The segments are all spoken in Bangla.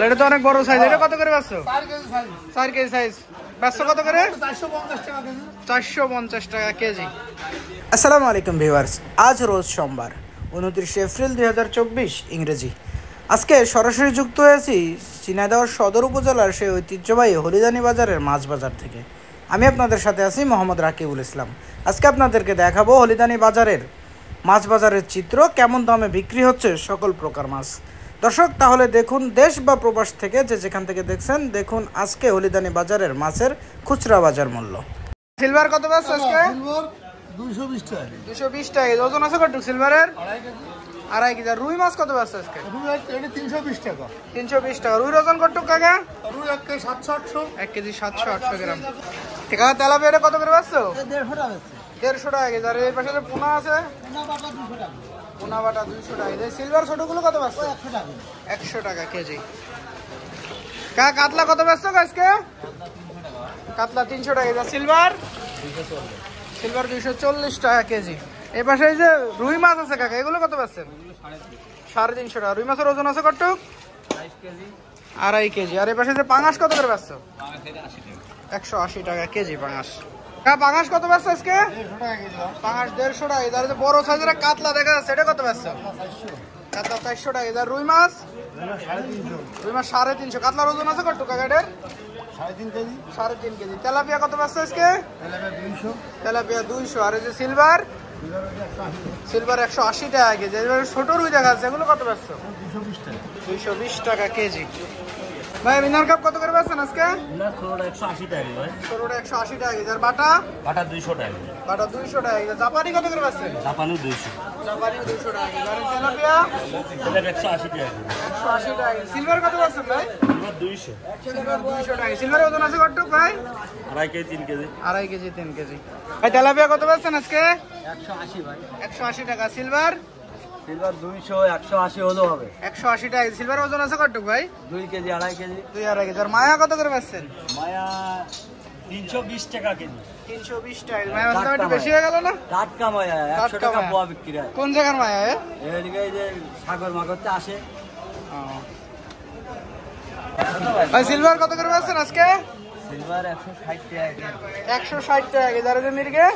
এটা তো অনেক বড় সাইজ। এটা কত করে বেচছো? 4 কেজি সাইজ। বেচছো কত করে? 450 টাকা কেজি। আসসালামু আলাইকুম ভিউয়ার্স, আজ রোজ সোমবার 29 এপ্রিল 2024 ইংরেজি। আজকে সরাসরি যুক্ত হয়েছি ঝিনাইদহ সদর উপজেলার সেই ঐতিহ্যবাহী হলিদানি বাজারের মাছ বাজার থেকে। আমি আপনাদের সাথে আছি মোহাম্মদ রাকিবুল ইসলাম। আজকে আপনাদেরকে দেখাবো হলিদানি বাজারের মাছ বাজারের চিত্র, কেমন দামে বিক্রি হচ্ছে সকল প্রকার মাছ। দর্শক তাহলে দেখুন, দেশ বা প্রবাস থেকে যে যেখান থেকে দেখছেন, দেখুন আজকে হলিদানি বাজারের মাছের খুচরা বাজার মূল্য। সিলভার কত বেচছো আজকে? 220 টাকা। 220 টাকা। ওজন আছে কত সিলভারের? 2.5 কেজি। রুই মাছ কত বেচছো আজকে? রুই এটা 320 টাকা। 320 টাকা। রুই ওজন কত কাকা? রুই 1 কেজি 700-800। 1 কেজি 700-800 গ্রাম। ঠিক আছে। তেলাপিয়া কত করে বেচছো? 150 টাকা বেচছে। 150 টাকা কেজি। আর এর পাশে যে পোনা আছে, পোনা বাটা 200 টাকা। পোনা বাটা 200 টাকা। এই সিলভার ছোটগুলো কত বেচছো? 100 টাকা। 100 টাকা কেজি। কাকা কাতলা কত বেচছো আজকে? কাতলা 300 টাকা কেজি। সিলভার 240। সিলভার 240 টাকা কেজি। এই পাশে এই যে রুই মাছ আছে কাকা, এগুলো কত বেচছেন? 350 টাকা। রুই মাছের ওজন আছে কত? 2.5 কেজি। আর এই পাশে যে পাঙাশ কত করে বেচছো? 180 টাকা কেজি পাঙাশ। কাকা পাঙাশ কত বেচছো আজকে? 150 টাকা কেজি। পাঙাশ 150 টাকা। এর যে বড় সাইজের কাতলা দেখা যাচ্ছে, এটা কত বেচছো? 400। কাতলা 400 টাকা। এর রুই মাছ? 350। রুই মাছ 350। কাতলার ওজন আছে কত কাকা এটার? 3.5 কেজি। 3.5 কেজি। তেলাপিয়া কত বেচছো আজকে? তেলাপিয়া 200। তেলাপিয়া 200। আর এই যে সিলভার? সিলভার 180 টাকা কেজি। এবার ছোট রুই দেখা যাচ্ছে, এগুলো কত বেচছো? 220 টাকা। 220 টাকা কেজি। ভাই মিনার কাপ কত করে বেচছেন আজকে? না, ছোটটা 180 টাকা ভাই। ছোটটা 180 টাকা কেজি। আর বাটা? বাটা 200 টাকা। বাটা 200 টাকা কেজি। জাপানি কত করে বেচছেন? জাপানি 200। জাপানি 200 টাকা কেজি। আর তেলাপিয়া? তেলাপিয়া 180 টাকা। 180 টাকা কেজি। সিলভার কত বেচছেন ভাই? সিলভার 200। সিলভার 200 টাকা। সিলভারের ওজন আছে কত ভাই? 2.5 কেজি 3 কেজি। 2.5 KG 3 KG. ভাই তেলাপিয়া কত বেচছেন আজকে? 180 ভাই। 180 টাকা। সিলভার? সিলভার 200, 180 হলো হবে। 180 টাকা। সিলভার ওজন আছে কত ভাই? 2 কেজি 2.5 কেজি। 2.5 কেজি। আর মায়া কত করে বেচছেন? মায়া 320 টাকা কেজি। 320 টাকা। মায়া দাম একটু বেশি হয়ে গেল না? টাটকা মায়া 100 টাকা পোয়া বিক্রি হয়। কোন জায়গার মায়া? এদিকে এই যে সাগর মাগরতে আসে। ভাই সিলভার কত করে বেচছেন আজকে? সিলভার 160 টাকা কেজি। 160 টাকা কেজি। আর মির্গে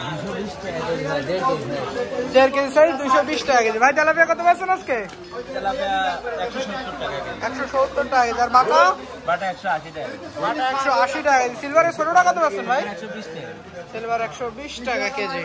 220 টাকা কেজি। 1.5 কেজি সাইজ 220 টাকা কেজি। ভাই তেলাপিয়া কত বেচছেন আজকে? তেলাপিয়া 170 টাকা কেজি। 170 টাকা কেজি। আর বাটা? বাটা 180 টাকা। বাটা 180 টাকা কেজি। সিলভারের ছোটটা কত বেচছেন ভাই? 120 টাকা। সিলভার 120 টাকা কেজি।